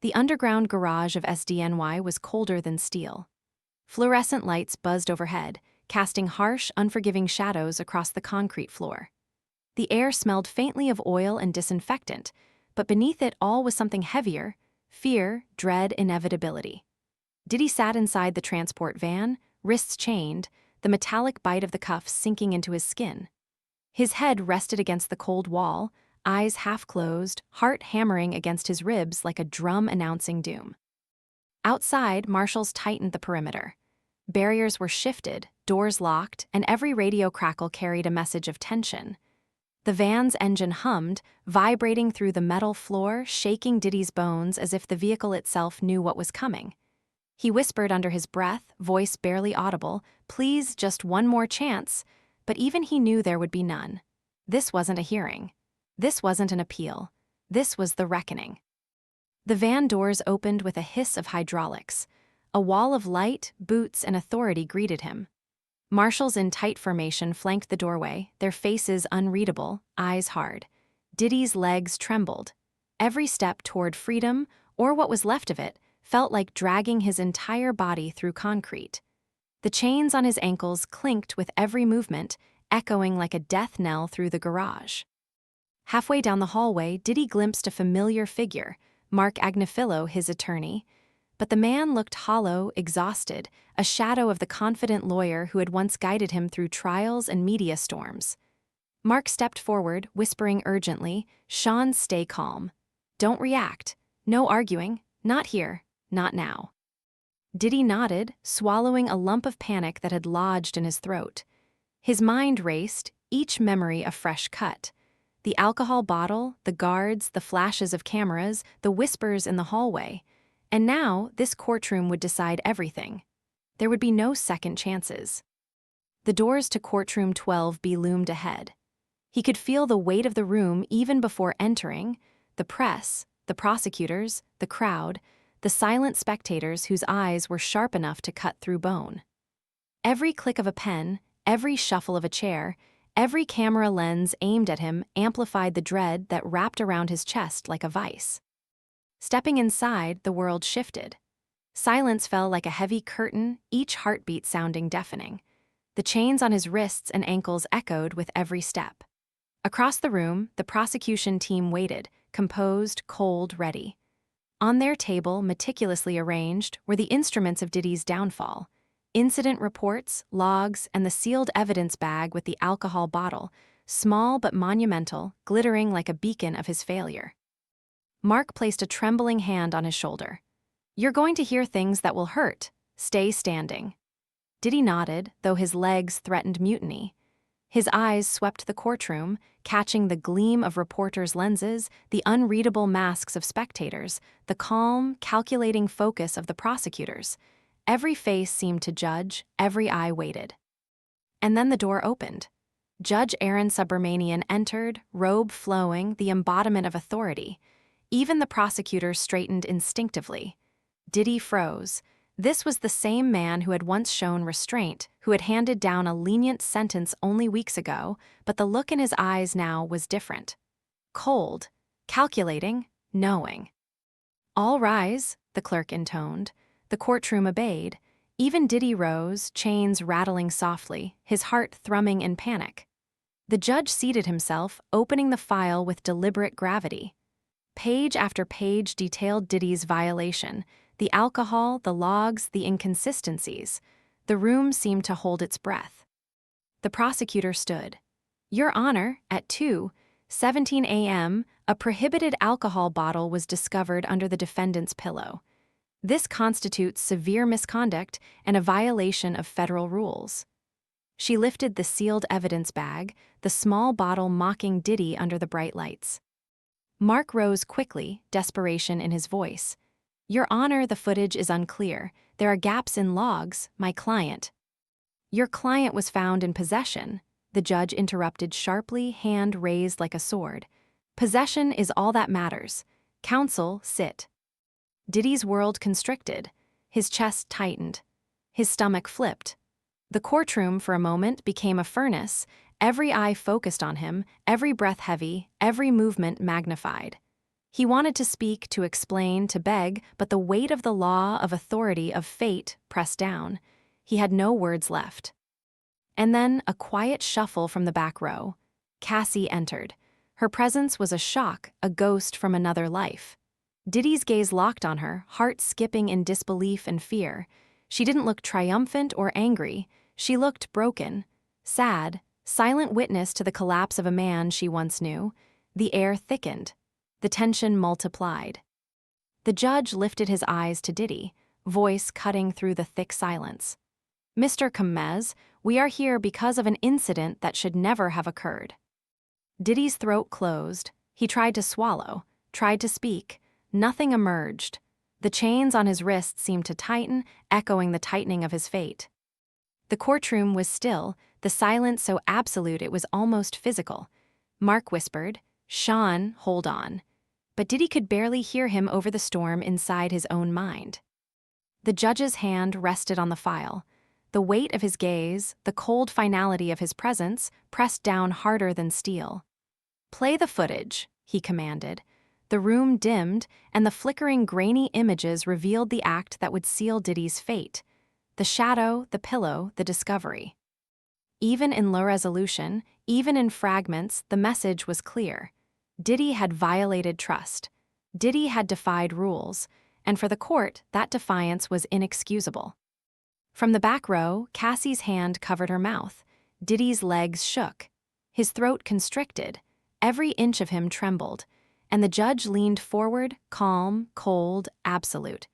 The underground garage of SDNY was colder than steel. Fluorescent lights buzzed overhead, casting harsh, unforgiving shadows across the concrete floor. The air smelled faintly of oil and disinfectant, but beneath it all was something heavier: fear, dread, inevitability. Diddy sat inside the transport van, wrists chained, the metallic bite of the cuffs sinking into his skin. His head rested against the cold wall, eyes half closed, heart hammering against his ribs like a drum announcing doom. Outside, marshals tightened the perimeter. Barriers were shifted, doors locked, and every radio crackle carried a message of tension. The van's engine hummed, vibrating through the metal floor, shaking Diddy's bones as if the vehicle itself knew what was coming. He whispered under his breath, voice barely audible, "Please, just one more chance," but even he knew there would be none. This wasn't a hearing. This wasn't an appeal. This was the reckoning. The van doors opened with a hiss of hydraulics. A wall of light, boots, and authority greeted him. Marshals in tight formation flanked the doorway, their faces unreadable, eyes hard. Diddy's legs trembled. Every step toward freedom, or what was left of it, felt like dragging his entire body through concrete. The chains on his ankles clinked with every movement, echoing like a death knell through the garage. Halfway down the hallway, Diddy glimpsed a familiar figure, Mark Agnifilo, his attorney. But the man looked hollow, exhausted, a shadow of the confident lawyer who had once guided him through trials and media storms. Mark stepped forward, whispering urgently, "Sean, stay calm. Don't react. No arguing. Not here. Not now." Diddy nodded, swallowing a lump of panic that had lodged in his throat. His mind raced, each memory a fresh cut. The alcohol bottle, the guards, the flashes of cameras, the whispers in the hallway. And now, this courtroom would decide everything. There would be no second chances. The doors to Courtroom 12B loomed ahead. He could feel the weight of the room even before entering: the press, the prosecutors, the crowd, the silent spectators whose eyes were sharp enough to cut through bone. Every click of a pen, every shuffle of a chair, every camera lens aimed at him amplified the dread that wrapped around his chest like a vice. Stepping inside, the world shifted. Silence fell like a heavy curtain, each heartbeat sounding deafening. The chains on his wrists and ankles echoed with every step. Across the room, the prosecution team waited, composed, cold, ready. On their table, meticulously arranged, were the instruments of Diddy's downfall: incident reports, logs, and the sealed evidence bag with the alcohol bottle, small but monumental, glittering like a beacon of his failure. Mark placed a trembling hand on his shoulder. "You're going to hear things that will hurt. Stay standing." Diddy nodded, though his legs threatened mutiny. His eyes swept the courtroom, catching the gleam of reporters' lenses, the unreadable masks of spectators, the calm, calculating focus of the prosecutors. Every face seemed to judge, every eye waited. And then the door opened. Judge Aaron Subramanian entered, robe flowing, the embodiment of authority. Even the prosecutors straightened instinctively. Diddy froze. This was the same man who had once shown restraint, who had handed down a lenient sentence only weeks ago, but the look in his eyes now was different. Cold, calculating, knowing. "All rise," the clerk intoned. The courtroom obeyed. Even Diddy rose, chains rattling softly, his heart thrumming in panic. The judge seated himself, opening the file with deliberate gravity. Page after page detailed Diddy's violation: the alcohol, the logs, the inconsistencies. The room seemed to hold its breath. The prosecutor stood. "Your Honor, at 2:17 a.m., a prohibited alcohol bottle was discovered under the defendant's pillow. This constitutes severe misconduct and a violation of federal rules." She lifted the sealed evidence bag, the small bottle mocking Diddy under the bright lights. Mark rose quickly, desperation in his voice. "Your Honor, the footage is unclear. There are gaps in logs, my client." "Your client was found in possession," the judge interrupted sharply, hand raised like a sword. "Possession is all that matters. Counsel, sit." Diddy's world constricted. His chest tightened. His stomach flipped. The courtroom, for a moment, became a furnace, every eye focused on him, every breath heavy, every movement magnified. He wanted to speak, to explain, to beg, but the weight of the law, of authority, of fate pressed down. He had no words left. And then a quiet shuffle from the back row. Cassie entered. Her presence was a shock, a ghost from another life. Diddy's gaze locked on her, heart skipping in disbelief and fear. She didn't look triumphant or angry. She looked broken, sad, silent witness to the collapse of a man she once knew. The air thickened. The tension multiplied. The judge lifted his eyes to Diddy, voice cutting through the thick silence. "Mr. Kamez, we are here because of an incident that should never have occurred." Diddy's throat closed. He tried to swallow, tried to speak. Nothing emerged. The chains on his wrists seemed to tighten, echoing the tightening of his fate. The courtroom was still, the silence so absolute it was almost physical. Mark whispered, "Sean, hold on." But Diddy could barely hear him over the storm inside his own mind. The judge's hand rested on the file. The weight of his gaze, the cold finality of his presence, pressed down harder than steel. "Play the footage," he commanded. The room dimmed, and the flickering grainy images revealed the act that would seal Diddy's fate. The shadow, the pillow, the discovery. Even in low resolution, even in fragments, the message was clear. Diddy had violated trust. Diddy had defied rules, and for the court, that defiance was inexcusable. From the back row, Cassie's hand covered her mouth. Diddy's legs shook. His throat constricted. Every inch of him trembled. And the judge leaned forward, calm, cold, absolute.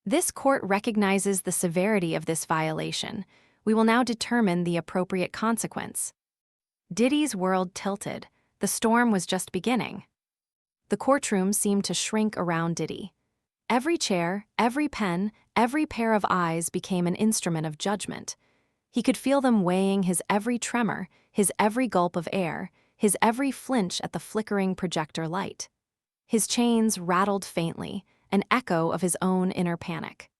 "This court recognizes the severity of this violation. We will now determine the appropriate consequence." Diddy's world tilted. The storm was just beginning. The courtroom seemed to shrink around Diddy. Every chair, every pen, every pair of eyes became an instrument of judgment. He could feel them weighing his every tremor, his every gulp of air, his every flinch at the flickering projector light. His chains rattled faintly, an echo of his own inner panic.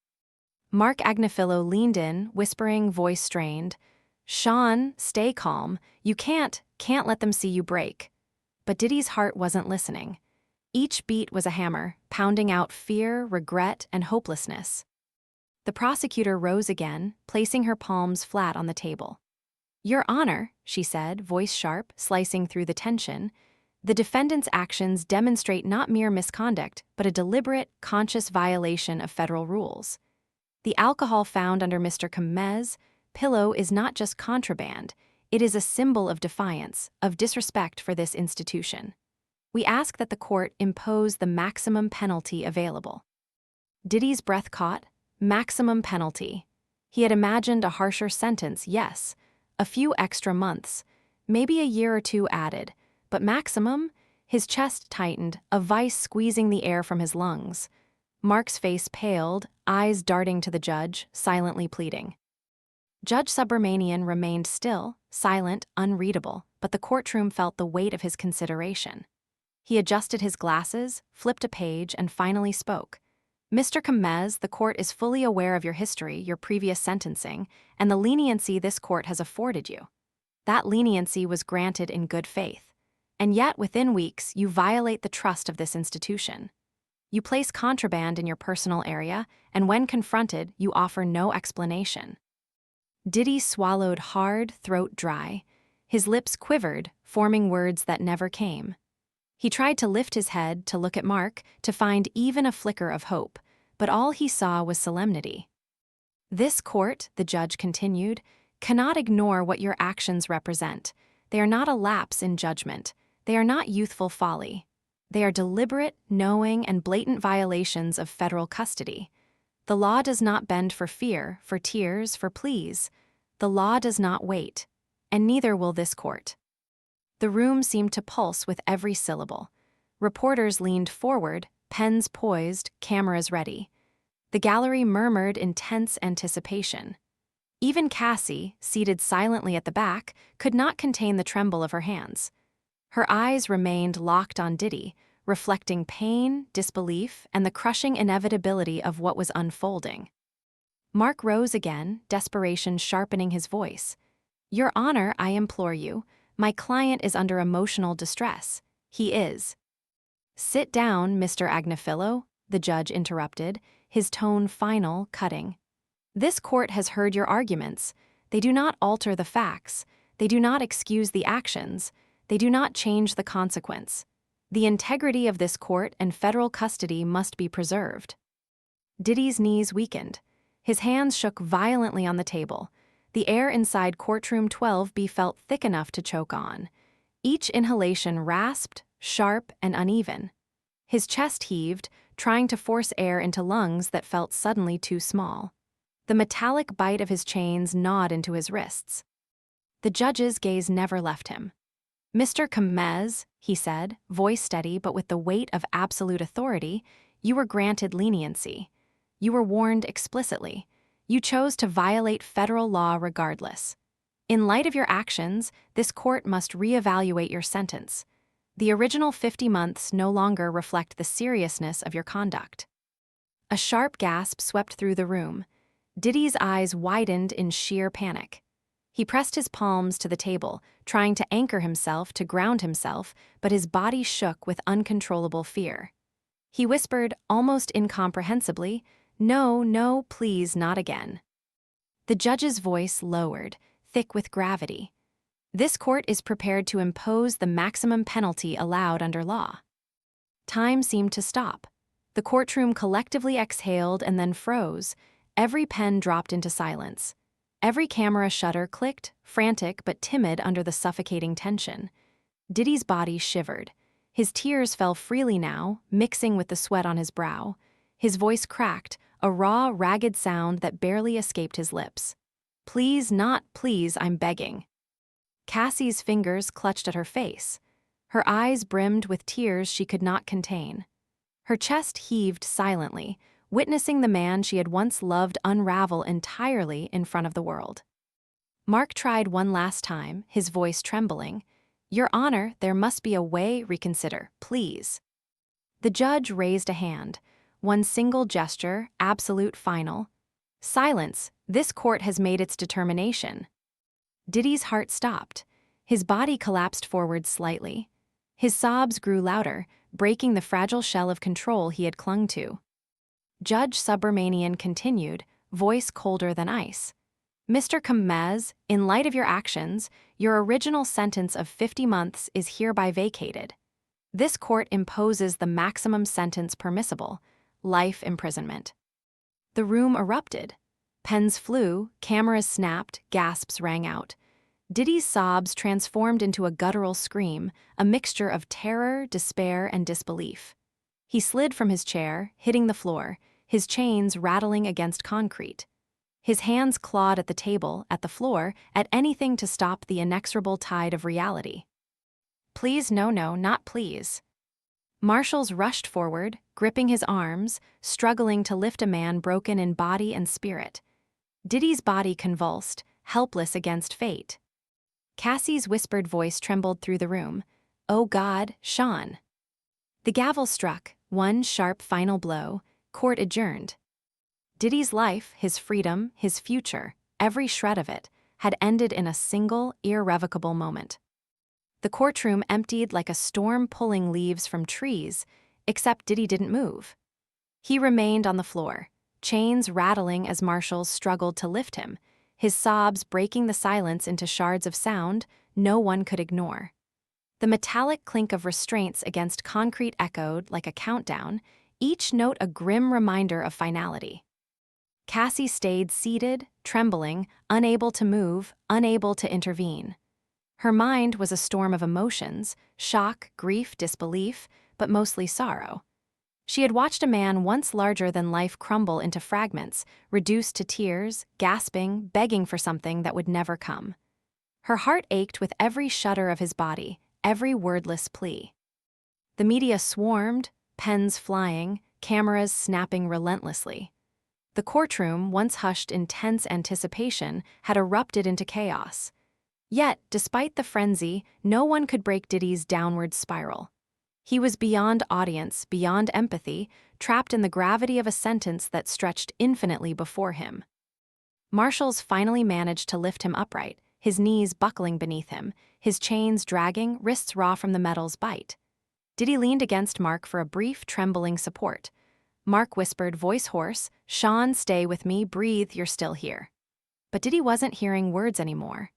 Mark Agnifilo leaned in, whispering, voice strained, "Sean, stay calm. You can't let them see you break." But Diddy's heart wasn't listening. Each beat was a hammer, pounding out fear, regret, and hopelessness. The prosecutor rose again, placing her palms flat on the table. "Your Honor," she said, voice sharp, slicing through the tension, "the defendant's actions demonstrate not mere misconduct, but a deliberate, conscious violation of federal rules. The alcohol found under Mr. Kamez's pillow is not just contraband, it is a symbol of defiance, of disrespect for this institution. We ask that the court impose the maximum penalty available." Diddy's breath caught. Maximum penalty. He had imagined a harsher sentence, yes, a few extra months, maybe a year or two added, but maximum? His chest tightened, a vice squeezing the air from his lungs. Mark's face paled, eyes darting to the judge, silently pleading. Judge Subramanian remained still, silent, unreadable, but the courtroom felt the weight of his consideration. He adjusted his glasses, flipped a page, and finally spoke. "Mr. Kamez, the court is fully aware of your history, your previous sentencing, and the leniency this court has afforded you. That leniency was granted in good faith. And yet, within weeks, you violate the trust of this institution. You place contraband in your personal area, and when confronted, you offer no explanation." Diddy swallowed hard, throat dry. His lips quivered, forming words that never came. He tried to lift his head, to look at Mark, to find even a flicker of hope, but all he saw was solemnity. "This court," the judge continued, "cannot ignore what your actions represent. They are not a lapse in judgment. They are not youthful folly. They are deliberate, knowing, and blatant violations of federal custody. The law does not bend for fear, for tears, for pleas. The law does not wait, and neither will this court." The room seemed to pulse with every syllable. Reporters leaned forward, pens poised, cameras ready. The gallery murmured in tense anticipation. Even Cassie, seated silently at the back, could not contain the tremble of her hands. Her eyes remained locked on Diddy, reflecting pain, disbelief, and the crushing inevitability of what was unfolding. Mark rose again, desperation sharpening his voice. "Your Honor, I implore you. My client is under emotional distress. He is." "Sit down, Mr. Agnifilo," the judge interrupted, his tone final, cutting. "This court has heard your arguments. They do not alter the facts. They do not excuse the actions. They do not change the consequence. The integrity of this court and federal custody must be preserved." Diddy's knees weakened. His hands shook violently on the table. The air inside Courtroom 12B felt thick enough to choke on. Each inhalation rasped, sharp, and uneven. His chest heaved, trying to force air into lungs that felt suddenly too small. The metallic bite of his chains gnawed into his wrists. The judge's gaze never left him. "Mr. Kamez," he said, voice steady but with the weight of absolute authority, "you were granted leniency. You were warned explicitly. You chose to violate federal law regardless. In light of your actions, this court must reevaluate your sentence. The original 50 months no longer reflect the seriousness of your conduct." A sharp gasp swept through the room. Diddy's eyes widened in sheer panic. He pressed his palms to the table, trying to anchor himself, to ground himself, but his body shook with uncontrollable fear. He whispered, almost incomprehensibly, "No, no, please, not again." The judge's voice lowered, thick with gravity. "This court is prepared to impose the maximum penalty allowed under law." Time seemed to stop. The courtroom collectively exhaled and then froze. Every pen dropped into silence. Every camera shutter clicked, frantic but timid under the suffocating tension. Diddy's body shivered. His tears fell freely now, mixing with the sweat on his brow. His voice cracked, a raw, ragged sound that barely escaped his lips. "Please, not please, I'm begging." Cassie's fingers clutched at her face. Her eyes brimmed with tears she could not contain. Her chest heaved silently, witnessing the man she had once loved unravel entirely in front of the world. Mark tried one last time, his voice trembling. "Your Honor, there must be a way, reconsider, please." The judge raised a hand. One single gesture, absolute, final. "Silence, this court has made its determination." Diddy's heart stopped. His body collapsed forward slightly. His sobs grew louder, breaking the fragile shell of control he had clung to. Judge Subramanian continued, voice colder than ice. "Mr. Kamez, in light of your actions, your original sentence of 50 months is hereby vacated. This court imposes the maximum sentence permissible, life imprisonment." The room erupted. Pens flew, cameras snapped, gasps rang out. Diddy's sobs transformed into a guttural scream, a mixture of terror, despair, and disbelief. He slid from his chair, hitting the floor, his chains rattling against concrete. His hands clawed at the table, at the floor, at anything to stop the inexorable tide of reality. "Please, no, no, not please." Marshals rushed forward, gripping his arms, struggling to lift a man broken in body and spirit. Diddy's body convulsed, helpless against fate. Cassie's whispered voice trembled through the room. "Oh God, Sean." The gavel struck, one sharp final blow, court adjourned. Diddy's life, his freedom, his future, every shred of it, had ended in a single, irrevocable moment. The courtroom emptied like a storm pulling leaves from trees, except Diddy didn't move. He remained on the floor, chains rattling as marshals struggled to lift him, his sobs breaking the silence into shards of sound no one could ignore. The metallic clink of restraints against concrete echoed like a countdown, each note a grim reminder of finality. Cassie stayed seated, trembling, unable to move, unable to intervene. Her mind was a storm of emotions, shock, grief, disbelief, but mostly sorrow. She had watched a man once larger than life crumble into fragments, reduced to tears, gasping, begging for something that would never come. Her heart ached with every shudder of his body, every wordless plea. The media swarmed, pens flying, cameras snapping relentlessly. The courtroom, once hushed in tense anticipation, had erupted into chaos. Yet, despite the frenzy, no one could break Diddy's downward spiral. He was beyond audience, beyond empathy, trapped in the gravity of a sentence that stretched infinitely before him. Marshals finally managed to lift him upright, his knees buckling beneath him, his chains dragging, wrists raw from the metal's bite. Diddy leaned against Mark for a brief, trembling support. Mark whispered, voice hoarse, "Sean, stay with me, breathe, you're still here." But Diddy wasn't hearing words anymore.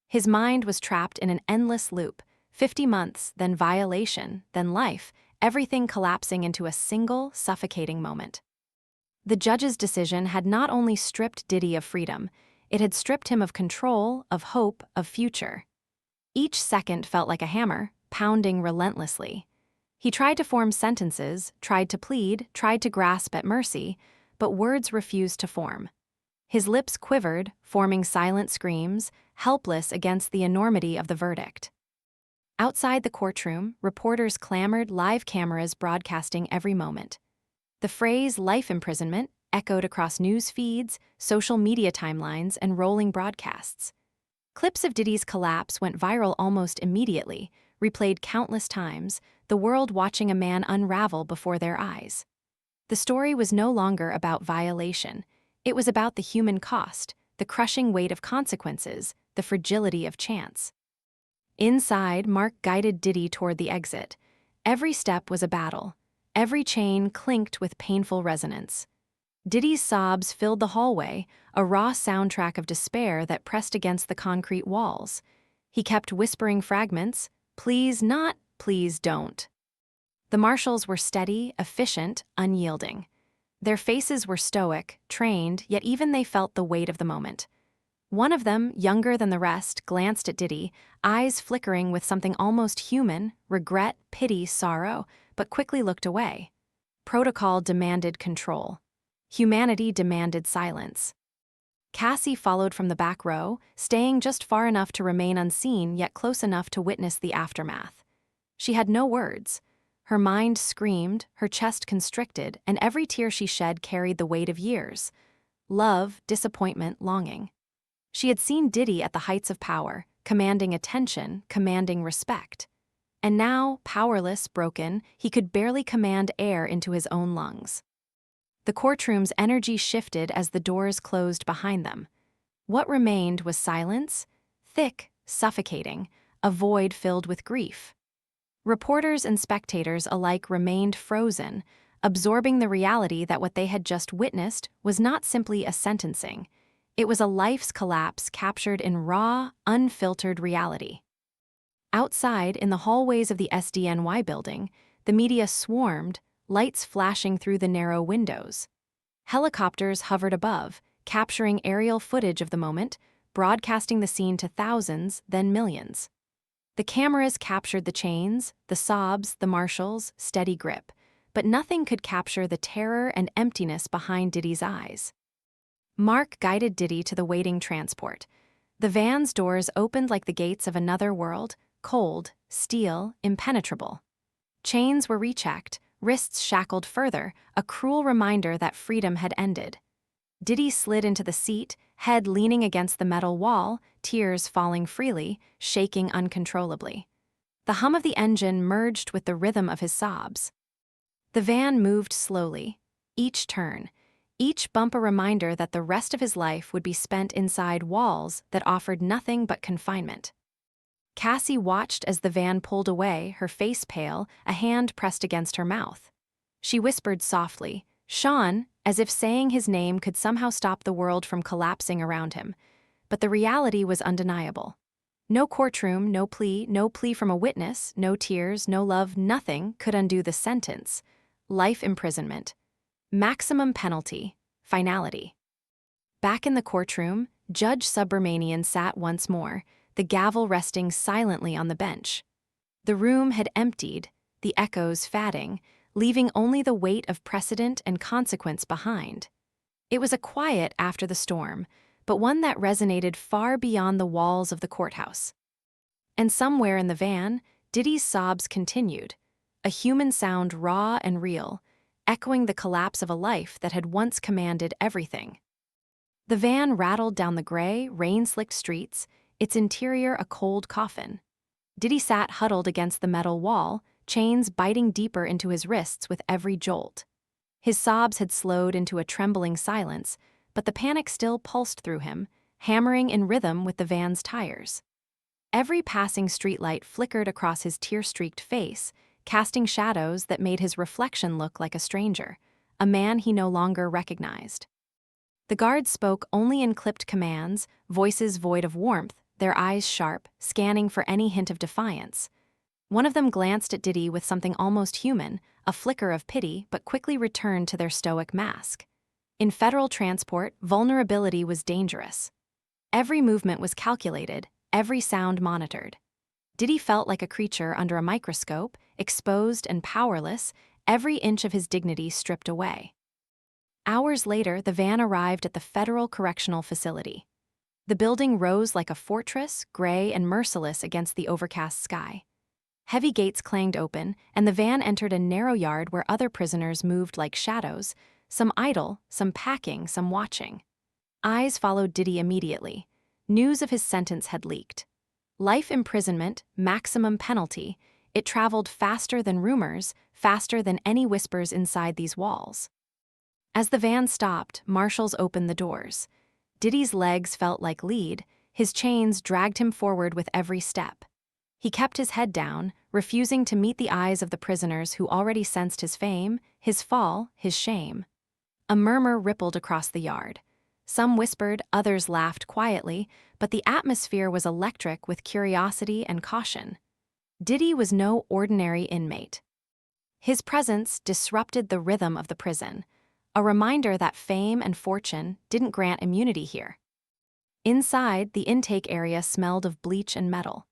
His mind was trapped in an endless loop, 50 months, then violation, then life, everything collapsing into a single, suffocating moment. The judge's decision had not only stripped Diddy of freedom, it had stripped him of control, of hope, of future. Each second felt like a hammer, pounding relentlessly. He tried to form sentences, tried to plead, tried to grasp at mercy, but words refused to form. His lips quivered, forming silent screams, helpless against the enormity of the verdict. Outside the courtroom, reporters clamored, live cameras broadcasting every moment. The phrase life imprisonment echoed across news feeds, social media timelines, and rolling broadcasts. Clips of Diddy's collapse went viral almost immediately, replayed countless times, the world watching a man unravel before their eyes. The story was no longer about violation. It was about the human cost, the crushing weight of consequences, the fragility of chance. Inside, Mark guided Diddy toward the exit. Every step was a battle. Every chain clinked with painful resonance. Diddy's sobs filled the hallway, a raw soundtrack of despair that pressed against the concrete walls. He kept whispering fragments, "Please not, please don't." The marshals were steady, efficient, unyielding. Their faces were stoic, trained, yet even they felt the weight of the moment. One of them, younger than the rest, glanced at Diddy, eyes flickering with something almost human, regret, pity, sorrow, but quickly looked away. Protocol demanded control. Humanity demanded silence. Cassie followed from the back row, staying just far enough to remain unseen yet close enough to witness the aftermath. She had no words. Her mind screamed, her chest constricted, and every tear she shed carried the weight of years. Love, disappointment, longing. She had seen Diddy at the heights of power, commanding attention, commanding respect. And now, powerless, broken, he could barely command air into his own lungs. The courtroom's energy shifted as the doors closed behind them. What remained was silence, thick, suffocating, a void filled with grief. Reporters and spectators alike remained frozen, absorbing the reality that what they had just witnessed was not simply a sentencing. It was a life's collapse captured in raw, unfiltered reality. Outside, in the hallways of the SDNY building, the media swarmed, lights flashing through the narrow windows. Helicopters hovered above, capturing aerial footage of the moment, broadcasting the scene to thousands, then millions. The cameras captured the chains, the sobs, the marshals, steady grip, but nothing could capture the terror and emptiness behind Diddy's eyes. Mark guided Diddy to the waiting transport. The van's doors opened like the gates of another world, cold, steel, impenetrable. Chains were rechecked, wrists shackled further, a cruel reminder that freedom had ended. Diddy slid into the seat, head leaning against the metal wall, tears falling freely, shaking uncontrollably. The hum of the engine merged with the rhythm of his sobs. The van moved slowly, each turn, each bump a reminder that the rest of his life would be spent inside walls that offered nothing but confinement. Cassie watched as the van pulled away, her face pale, a hand pressed against her mouth. She whispered softly, "Sean," as if saying his name could somehow stop the world from collapsing around him. But the reality was undeniable. No courtroom, no plea from a witness, no tears, no love, nothing could undo the sentence. Life imprisonment. Maximum penalty. Finality. Back in the courtroom, Judge Subramanian sat once more, the gavel resting silently on the bench. The room had emptied, the echoes fading, leaving only the weight of precedent and consequence behind. It was a quiet after the storm, but one that resonated far beyond the walls of the courthouse. And somewhere in the van, Diddy's sobs continued, a human sound raw and real, echoing the collapse of a life that had once commanded everything. The van rattled down the gray, rain-slicked streets, its interior a cold coffin. Diddy sat huddled against the metal wall, chains biting deeper into his wrists with every jolt. His sobs had slowed into a trembling silence, but the panic still pulsed through him, hammering in rhythm with the van's tires. Every passing streetlight flickered across his tear-streaked face, casting shadows that made his reflection look like a stranger, a man he no longer recognized. The guards spoke only in clipped commands, voices void of warmth, their eyes sharp, scanning for any hint of defiance. One of them glanced at Diddy with something almost human, a flicker of pity, but quickly returned to their stoic mask. In federal transport, vulnerability was dangerous. Every movement was calculated, every sound monitored. Diddy felt like a creature under a microscope, exposed and powerless, every inch of his dignity stripped away. Hours later, the van arrived at the Federal Correctional Facility. The building rose like a fortress, gray and merciless against the overcast sky. Heavy gates clanged open, and the van entered a narrow yard where other prisoners moved like shadows, some idle, some packing, some watching. Eyes followed Diddy immediately. News of his sentence had leaked. Life imprisonment, maximum penalty. It traveled faster than rumors, faster than any whispers inside these walls. As the van stopped, marshals opened the doors. Diddy's legs felt like lead, his chains dragged him forward with every step. He kept his head down, refusing to meet the eyes of the prisoners who already sensed his fame, his fall, his shame. A murmur rippled across the yard. Some whispered, others laughed quietly, but the atmosphere was electric with curiosity and caution. Diddy was no ordinary inmate. His presence disrupted the rhythm of the prison, a reminder that fame and fortune didn't grant immunity here. Inside, the intake area smelled of bleach and metal.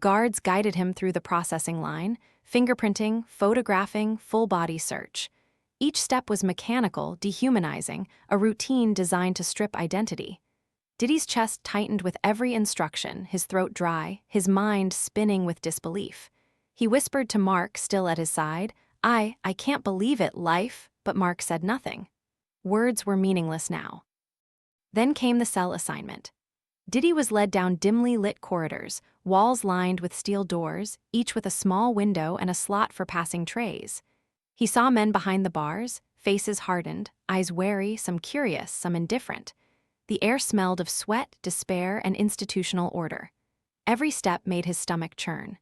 Guards guided him through the processing line, fingerprinting, photographing, full-body search. Each step was mechanical, dehumanizing, a routine designed to strip identity. Diddy's chest tightened with every instruction, his throat dry, his mind spinning with disbelief. He whispered to Mark, still at his side, I can't believe it, life," but Mark said nothing. Words were meaningless now. Then came the cell assignment. Diddy was led down dimly lit corridors, walls lined with steel doors, each with a small window and a slot for passing trays. He saw men behind the bars, faces hardened, eyes wary, some curious, some indifferent. The air smelled of sweat, despair, and institutional order. Every step made his stomach churn.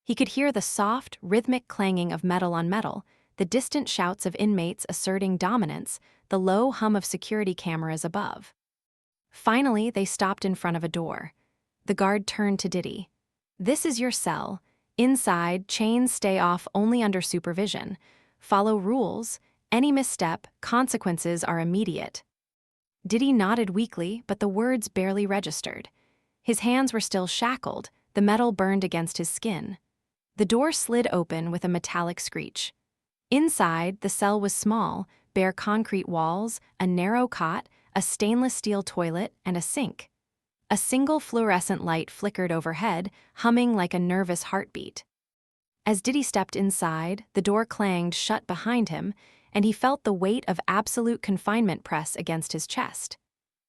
He could hear the soft, rhythmic clanging of metal on metal, the distant shouts of inmates asserting dominance, the low hum of security cameras above. Finally, they stopped in front of a door. The guard turned to Diddy. "This is your cell. Inside, chains stay off only under supervision. Follow rules. Any misstep, consequences are immediate." Diddy nodded weakly, but the words barely registered. His hands were still shackled, the metal burned against his skin. The door slid open with a metallic screech. Inside, the cell was small, bare concrete walls, a narrow cot, a stainless steel toilet, and a sink. A single fluorescent light flickered overhead, humming like a nervous heartbeat. As Diddy stepped inside, the door clanged shut behind him, and he felt the weight of absolute confinement press against his chest.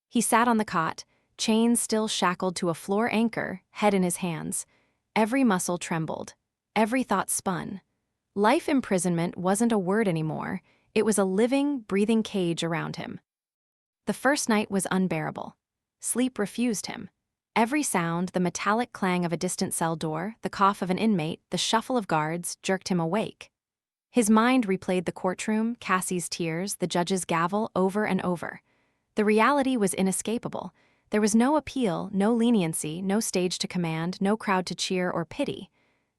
He sat on the cot, chains still shackled to a floor anchor, head in his hands. Every muscle trembled. Every thought spun. Life imprisonment wasn't a word anymore. It was a living, breathing cage around him. The first night was unbearable. Sleep refused him. Every sound, the metallic clang of a distant cell door, the cough of an inmate, the shuffle of guards, jerked him awake. His mind replayed the courtroom, Cassie's tears, the judge's gavel over and over. The reality was inescapable. There was no appeal, no leniency, no stage to command, no crowd to cheer or pity.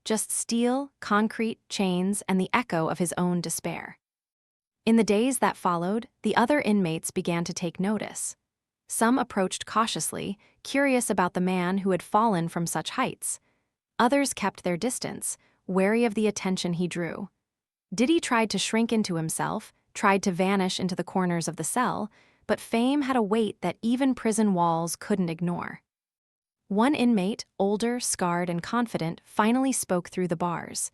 Just steel, concrete, chains, and the echo of his own despair. In the days that followed, the other inmates began to take notice. Some approached cautiously, curious about the man who had fallen from such heights. Others kept their distance, wary of the attention he drew. Diddy tried to shrink into himself, tried to vanish into the corners of the cell, but fame had a weight that even prison walls couldn't ignore. One inmate, older, scarred, and confident, finally spoke through the bars.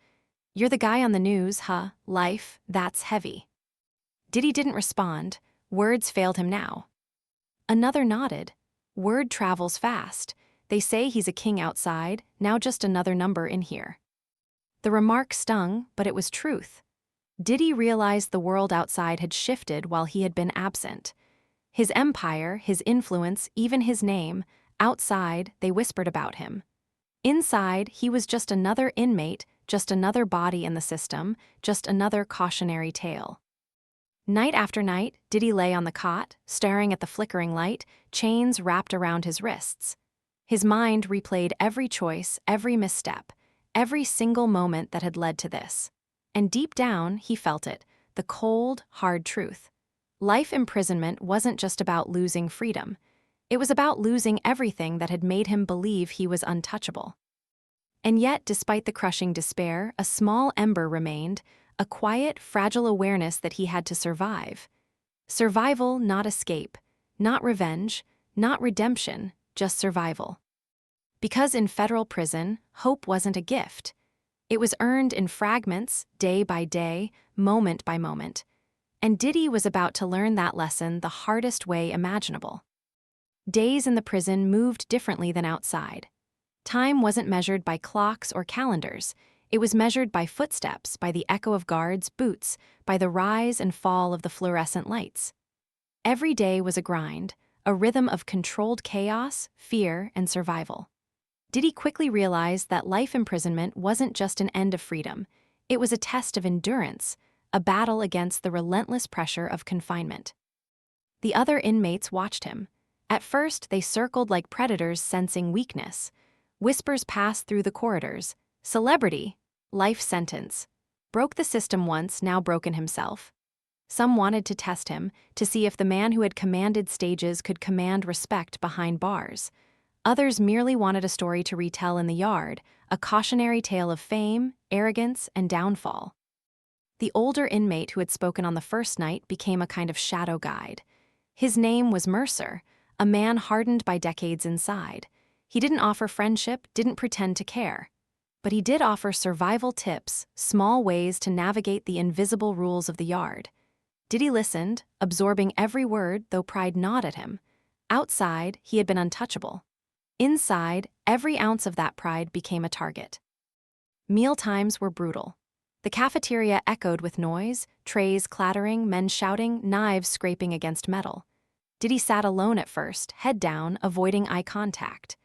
"You're the guy on the news, huh? Life, that's heavy." Diddy didn't respond. Words failed him now. Another nodded. Word travels fast. They say he's a king outside, now just another number in here. The remark stung, but it was truth. Diddy realized the world outside had shifted while he had been absent. His empire, his influence, even his name, outside, they whispered about him. Inside, he was just another inmate, just another body in the system, just another cautionary tale. Night after night, Diddy lay on the cot, staring at the flickering light, chains wrapped around his wrists. His mind replayed every choice, every misstep, every single moment that had led to this. And deep down, he felt it, the cold, hard truth. Life imprisonment wasn't just about losing freedom. It was about losing everything that had made him believe he was untouchable. And yet, despite the crushing despair, a small ember remained, a quiet, fragile awareness that he had to survive. Survival, not escape, not revenge, not redemption, just survival. Because in federal prison, hope wasn't a gift. It was earned in fragments, day by day, moment by moment. And Diddy was about to learn that lesson the hardest way imaginable. Days in the prison moved differently than outside. Time wasn't measured by clocks or calendars. It was measured by footsteps, by the echo of guards' boots, by the rise and fall of the fluorescent lights. Every day was a grind, a rhythm of controlled chaos, fear, and survival. Diddy quickly realized that life imprisonment wasn't just an end of freedom. It was a test of endurance, a battle against the relentless pressure of confinement. The other inmates watched him. At first, they circled like predators sensing weakness. Whispers passed through the corridors. Celebrity, life sentence. Broke the system once, now broken himself. Some wanted to test him, to see if the man who had commanded stages could command respect behind bars. Others merely wanted a story to retell in the yard, a cautionary tale of fame, arrogance, and downfall. The older inmate who had spoken on the first night became a kind of shadow guide. His name was Mercer, a man hardened by decades inside. He didn't offer friendship, didn't pretend to care. But he did offer survival tips, small ways to navigate the invisible rules of the yard. Diddy listened, absorbing every word, though pride gnawed at him. Outside, he had been untouchable. Inside, every ounce of that pride became a target. Meal times were brutal. The cafeteria echoed with noise, trays clattering, men shouting, knives scraping against metal. Diddy sat alone at first, head down, avoiding eye contact.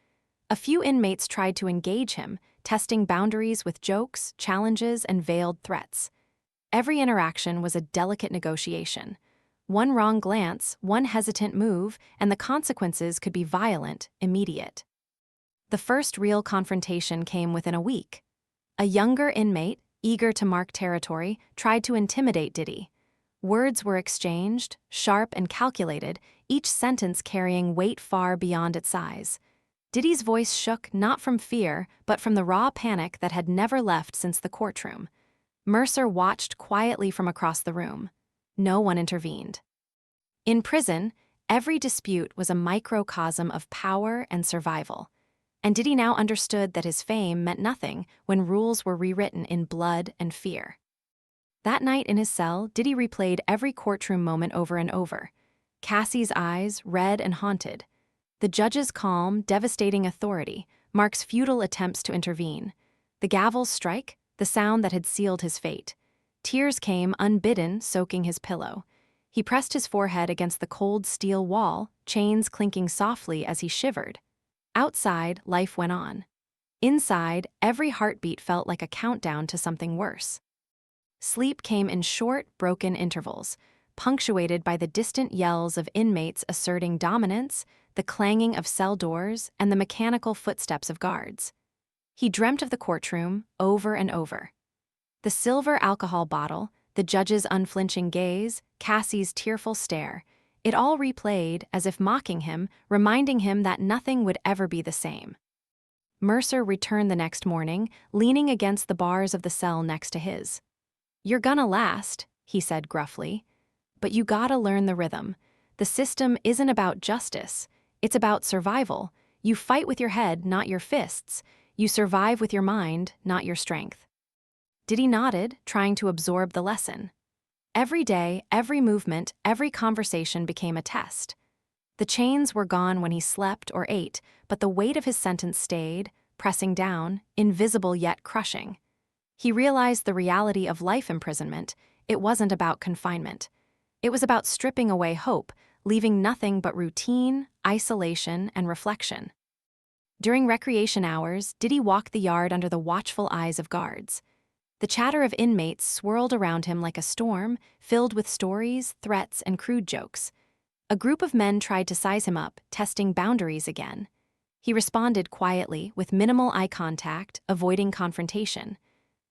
A few inmates tried to engage him, testing boundaries with jokes, challenges, and veiled threats. Every interaction was a delicate negotiation. One wrong glance, one hesitant move, and the consequences could be violent, immediate. The first real confrontation came within a week. A younger inmate, eager to mark territory, tried to intimidate Diddy. Words were exchanged, sharp and calculated, each sentence carrying weight far beyond its size. Diddy's voice shook not from fear, but from the raw panic that had never left since the courtroom. Mercer watched quietly from across the room. No one intervened. In prison, every dispute was a microcosm of power and survival. And Diddy now understood that his fame meant nothing when rules were rewritten in blood and fear. That night in his cell, Diddy replayed every courtroom moment over and over. Cassie's eyes, red and haunted. The judge's calm, devastating authority, Mark's futile attempts to intervene. The gavel's strike, the sound that had sealed his fate. Tears came unbidden, soaking his pillow. He pressed his forehead against the cold steel wall, chains clinking softly as he shivered. Outside, life went on. Inside, every heartbeat felt like a countdown to something worse. Sleep came in short, broken intervals, punctuated by the distant yells of inmates asserting dominance, the clanging of cell doors, and the mechanical footsteps of guards. He dreamt of the courtroom over and over. The silver alcohol bottle, the judge's unflinching gaze, Cassie's tearful stare, it all replayed as if mocking him, reminding him that nothing would ever be the same. Mercer returned the next morning, leaning against the bars of the cell next to his. "You're gonna last," he said gruffly. "But you gotta learn the rhythm. The system isn't about justice. It's about survival. You fight with your head, not your fists. You survive with your mind, not your strength." Diddy nodded, trying to absorb the lesson. Every day, every movement, every conversation became a test. The chains were gone when he slept or ate, but the weight of his sentence stayed, pressing down, invisible yet crushing. He realized the reality of life imprisonment. It wasn't about confinement. It was about stripping away hope, leaving nothing but routine, isolation, and reflection. During recreation hours, Diddy walked the yard under the watchful eyes of guards. The chatter of inmates swirled around him like a storm, filled with stories, threats, and crude jokes. A group of men tried to size him up, testing boundaries again. He responded quietly, with minimal eye contact, avoiding confrontation.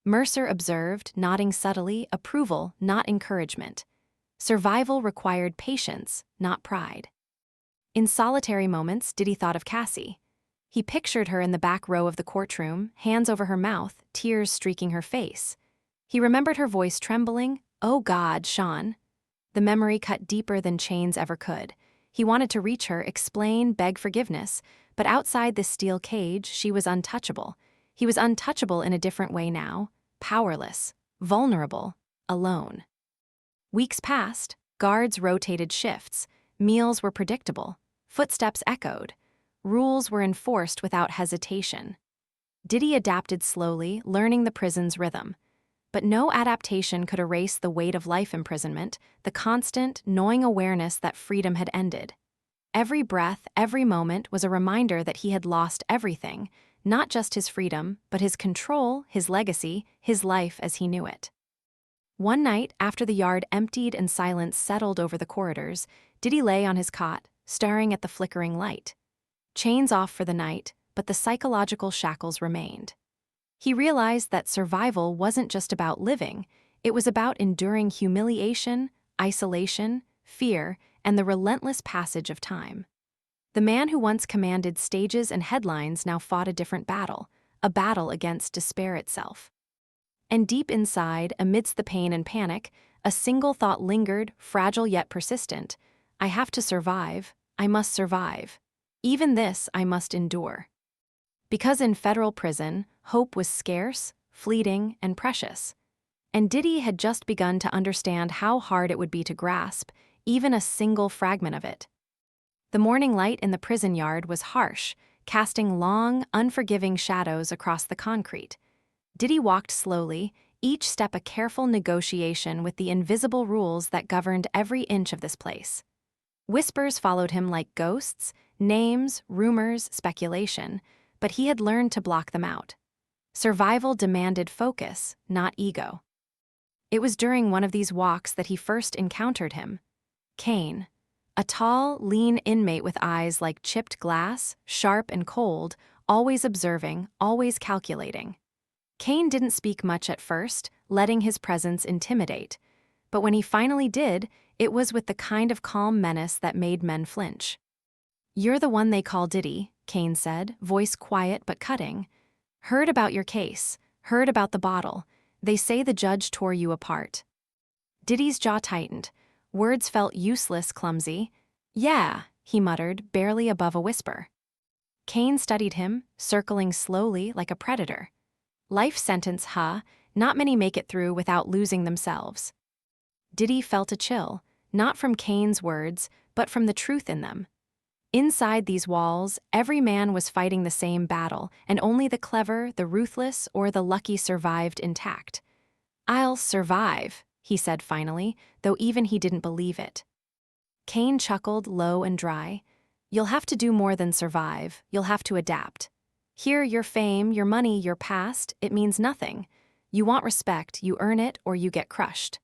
Mercer observed, nodding subtly, approval, not encouragement. Survival required patience, not pride. In solitary moments, Diddy thought of Cassie. He pictured her in the back row of the courtroom, hands over her mouth, tears streaking her face. He remembered her voice trembling, "Oh God, Sean." The memory cut deeper than chains ever could. He wanted to reach her, explain, beg forgiveness, but outside this steel cage, she was untouchable. He was untouchable in a different way now, powerless, vulnerable, alone. Weeks passed, guards rotated shifts, meals were predictable, footsteps echoed, rules were enforced without hesitation. Diddy adapted slowly, learning the prison's rhythm. But no adaptation could erase the weight of life imprisonment, the constant, gnawing awareness that freedom had ended. Every breath, every moment was a reminder that he had lost everything, not just his freedom, but his control, his legacy, his life as he knew it. One night, after the yard emptied and silence settled over the corridors, Diddy lay on his cot, staring at the flickering light. Chains off for the night, but the psychological shackles remained. He realized that survival wasn't just about living, it was about enduring humiliation, isolation, fear, and the relentless passage of time. The man who once commanded stages and headlines now fought a different battle, a battle against despair itself. And deep inside, amidst the pain and panic, a single thought lingered, fragile yet persistent. I have to survive, I must survive. Even this I must endure. Because in federal prison, hope was scarce, fleeting, and precious. And Diddy had just begun to understand how hard it would be to grasp, even a single fragment of it. The morning light in the prison yard was harsh, casting long, unforgiving shadows across the concrete. Diddy walked slowly, each step a careful negotiation with the invisible rules that governed every inch of this place. Whispers followed him like ghosts, names, rumors, speculation, but he had learned to block them out. Survival demanded focus, not ego. It was during one of these walks that he first encountered him. Kane, a tall, lean inmate with eyes like chipped glass, sharp and cold, always observing, always calculating. Kane didn't speak much at first, letting his presence intimidate. But when he finally did, it was with the kind of calm menace that made men flinch. "You're the one they call Diddy," Kane said, voice quiet but cutting. "Heard about your case, heard about the bottle. They say the judge tore you apart." Diddy's jaw tightened. Words felt useless, clumsy. "Yeah," he muttered, barely above a whisper. Kane studied him, circling slowly like a predator. "Life sentence, huh? Not many make it through without losing themselves." Diddy felt a chill, not from Kane's words, but from the truth in them. Inside these walls, every man was fighting the same battle, and only the clever, the ruthless, or the lucky survived intact. "I'll survive," he said finally, though even he didn't believe it. Kane chuckled, low and dry. "You'll have to do more than survive, you'll have to adapt. Here, your fame, your money, your past, it means nothing. You want respect, you earn it, or you get crushed."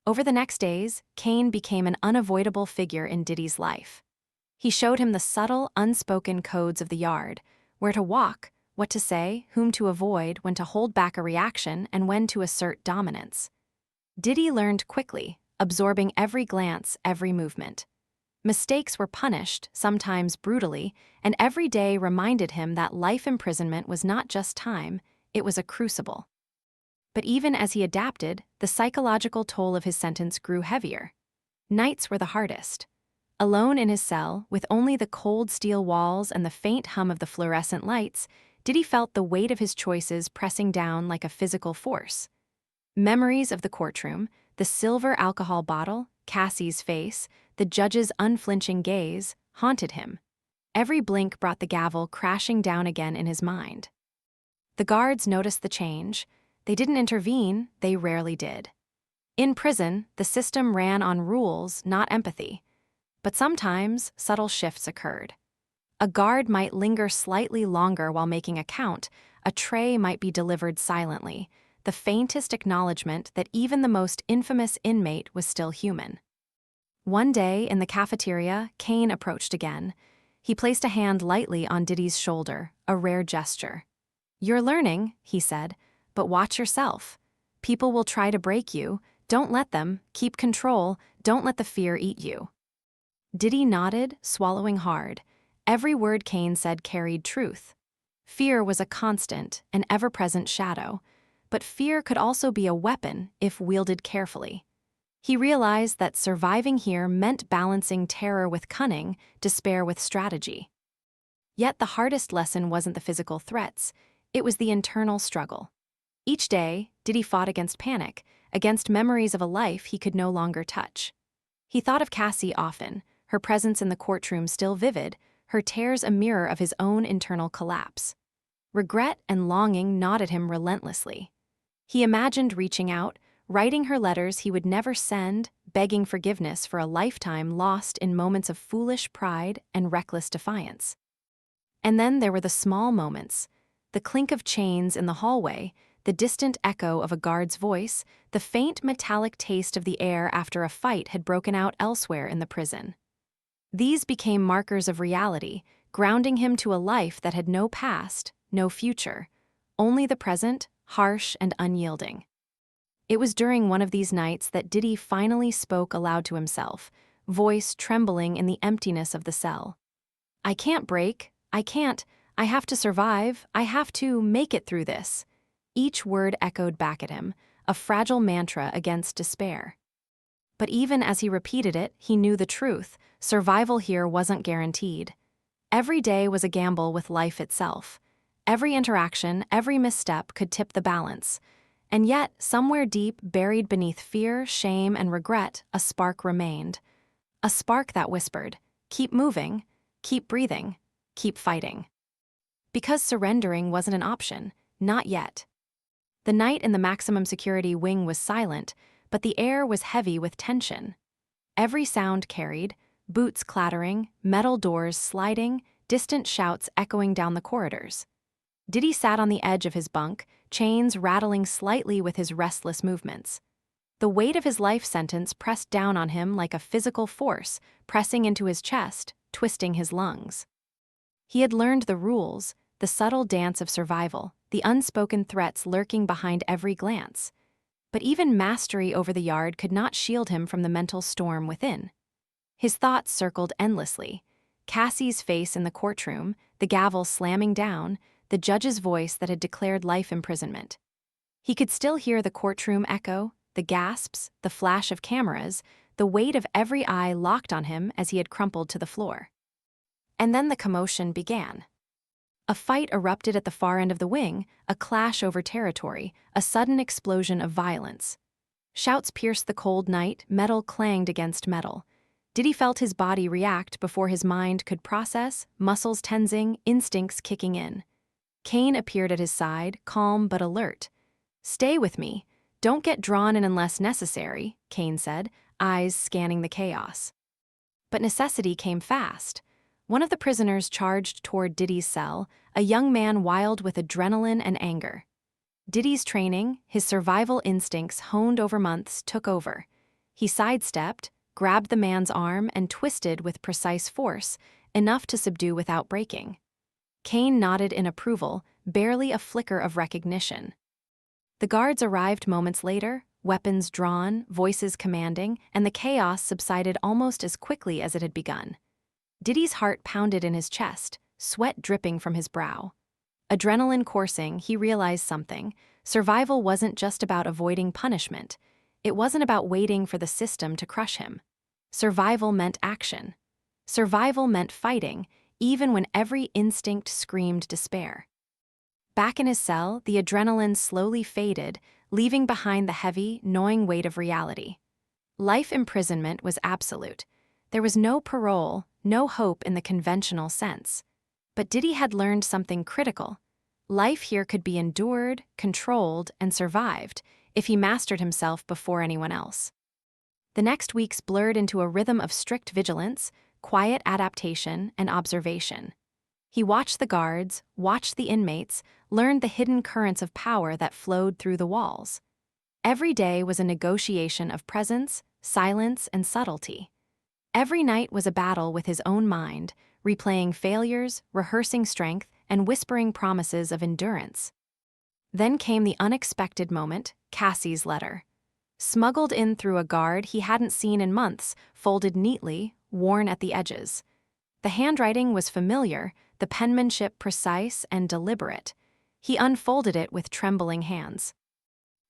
Over the next days, Kane became an unavoidable figure in Diddy's life. He showed him the subtle, unspoken codes of the yard, where to walk, what to say, whom to avoid, when to hold back a reaction, and when to assert dominance. Diddy learned quickly, absorbing every glance, every movement. Mistakes were punished, sometimes brutally, and every day reminded him that life imprisonment was not just time, it was a crucible. But even as he adapted, the psychological toll of his sentence grew heavier. Nights were the hardest. Alone in his cell, with only the cold steel walls and the faint hum of the fluorescent lights, Diddy felt the weight of his choices pressing down like a physical force. Memories of the courtroom, the silver alcohol bottle, Cassie's face, the judge's unflinching gaze, haunted him. Every blink brought the gavel crashing down again in his mind. The guards noticed the change. They didn't intervene, they rarely did. In prison, the system ran on rules, not empathy. But sometimes, subtle shifts occurred. A guard might linger slightly longer while making a count, a tray might be delivered silently, the faintest acknowledgement that even the most infamous inmate was still human. One day, in the cafeteria, Kane approached again. He placed a hand lightly on Diddy's shoulder, a rare gesture. "You're learning," he said, "but watch yourself. People will try to break you. Don't let them. Keep control. Don't let the fear eat you." Diddy nodded, swallowing hard. Every word Kane said carried truth. Fear was a constant, an ever-present shadow, but fear could also be a weapon if wielded carefully. He realized that surviving here meant balancing terror with cunning, despair with strategy. Yet the hardest lesson wasn't the physical threats, it was the internal struggle. Each day, Diddy fought against panic, against memories of a life he could no longer touch. He thought of Cassie often, her presence in the courtroom still vivid, her tears a mirror of his own internal collapse. Regret and longing gnawed at him relentlessly. He imagined reaching out, writing her letters he would never send, begging forgiveness for a lifetime lost in moments of foolish pride and reckless defiance. And then there were the small moments, the clink of chains in the hallway, the distant echo of a guard's voice, the faint metallic taste of the air after a fight had broken out elsewhere in the prison. These became markers of reality, grounding him to a life that had no past, no future, only the present, harsh and unyielding. It was during one of these nights that Diddy finally spoke aloud to himself, voice trembling in the emptiness of the cell. "I can't break. I can't. I have to survive. I have to make it through this." Each word echoed back at him, a fragile mantra against despair. But even as he repeated it, he knew the truth. Survival here wasn't guaranteed. Every day was a gamble with life itself. Every interaction, every misstep could tip the balance. And yet, somewhere deep, buried beneath fear, shame, and regret, a spark remained. A spark that whispered, "Keep moving, keep breathing, keep fighting." Because surrendering wasn't an option, not yet. The night in the maximum security wing was silent, but the air was heavy with tension. Every sound carried, boots clattering, metal doors sliding, distant shouts echoing down the corridors. Diddy sat on the edge of his bunk, chains rattling slightly with his restless movements. The weight of his life sentence pressed down on him like a physical force, pressing into his chest, twisting his lungs. He had learned the rules, the subtle dance of survival, the unspoken threats lurking behind every glance. But even mastery over the yard could not shield him from the mental storm within. His thoughts circled endlessly. Cassie's face in the courtroom, the gavel slamming down, the judge's voice that had declared life imprisonment. He could still hear the courtroom echo, the gasps, the flash of cameras, the weight of every eye locked on him as he had crumpled to the floor. And then the commotion began. A fight erupted at the far end of the wing, a clash over territory, a sudden explosion of violence. Shouts pierced the cold night, metal clanged against metal. Diddy felt his body react before his mind could process, muscles tensing, instincts kicking in. Kane appeared at his side, calm but alert. "Stay with me. Don't get drawn in unless necessary," Kane said, eyes scanning the chaos. But necessity came fast. One of the prisoners charged toward Diddy's cell, a young man wild with adrenaline and anger. Diddy's training, his survival instincts honed over months, took over. He sidestepped, grabbed the man's arm, and twisted with precise force, enough to subdue without breaking. Kane nodded in approval, barely a flicker of recognition. The guards arrived moments later, weapons drawn, voices commanding, and the chaos subsided almost as quickly as it had begun. Diddy's heart pounded in his chest, sweat dripping from his brow. Adrenaline coursing, he realized something. Survival wasn't just about avoiding punishment. It wasn't about waiting for the system to crush him. Survival meant action. Survival meant fighting, even when every instinct screamed despair. Back in his cell, the adrenaline slowly faded, leaving behind the heavy, gnawing weight of reality. Life imprisonment was absolute. There was no parole, no hope in the conventional sense. But Diddy had learned something critical. Life here could be endured, controlled, and survived if he mastered himself before anyone else. The next weeks blurred into a rhythm of strict vigilance, quiet adaptation, and observation. He watched the guards, watched the inmates, learned the hidden currents of power that flowed through the walls. Every day was a negotiation of presence, silence, and subtlety. Every night was a battle with his own mind, replaying failures, rehearsing strength, and whispering promises of endurance. Then came the unexpected moment, Cassie's letter. Smuggled in through a guard he hadn't seen in months, folded neatly, worn at the edges. The handwriting was familiar, the penmanship precise and deliberate. He unfolded it with trembling hands.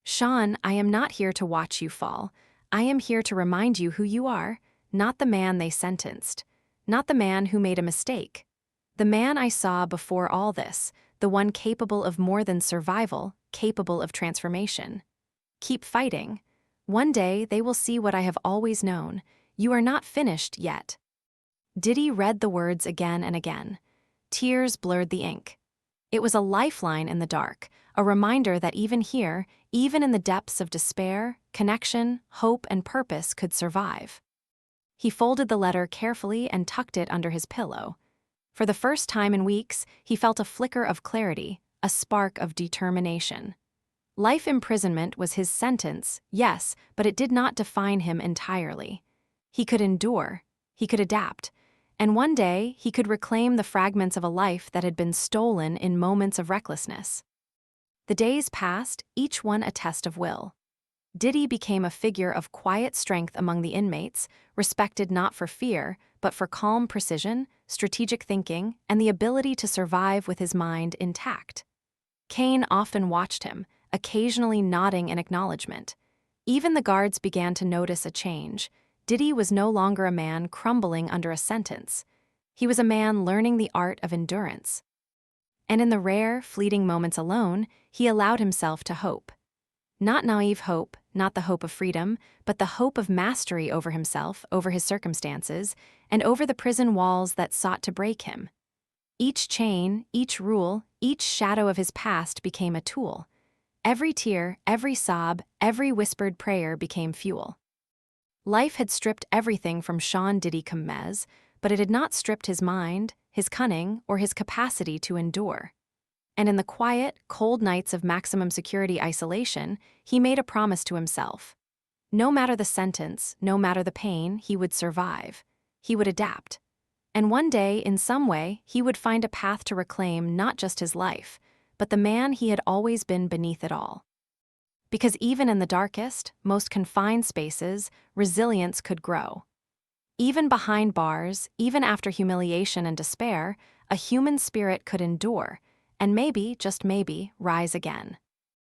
"Sean, I am not here to watch you fall. I am here to remind you who you are, not the man they sentenced, not the man who made a mistake. The man I saw before all this, the one capable of more than survival, capable of transformation. Keep fighting. One day they will see what I have always known. You are not finished yet." Diddy read the words again and again. Tears blurred the ink. It was a lifeline in the dark, a reminder that even here, even in the depths of despair, connection, hope, and purpose could survive. He folded the letter carefully and tucked it under his pillow. For the first time in weeks, he felt a flicker of clarity, a spark of determination. Life imprisonment was his sentence, yes, but it did not define him entirely. He could endure, he could adapt, and one day he could reclaim the fragments of a life that had been stolen in moments of recklessness. The days passed, each one a test of will. Diddy became a figure of quiet strength among the inmates, respected not for fear, but for calm precision, strategic thinking, and the ability to survive with his mind intact. Kane often watched him, occasionally nodding in acknowledgement. Even the guards began to notice a change. Diddy was no longer a man crumbling under a sentence. He was a man learning the art of endurance. And in the rare, fleeting moments alone, he allowed himself to hope. Not naive hope, not the hope of freedom, but the hope of mastery over himself, over his circumstances, and over the prison walls that sought to break him. Each chain, each rule, each shadow of his past became a tool. Every tear, every sob, every whispered prayer became fuel. Life had stripped everything from Sean Diddy Combs, but it had not stripped his mind, his cunning, or his capacity to endure. And in the quiet, cold nights of maximum security isolation, he made a promise to himself. No matter the sentence, no matter the pain, he would survive. He would adapt. And one day, in some way, he would find a path to reclaim not just his life, but the man he had always been beneath it all. Because even in the darkest, most confined spaces, resilience could grow. Even behind bars, even after humiliation and despair, a human spirit could endure, and maybe, just maybe, rise again.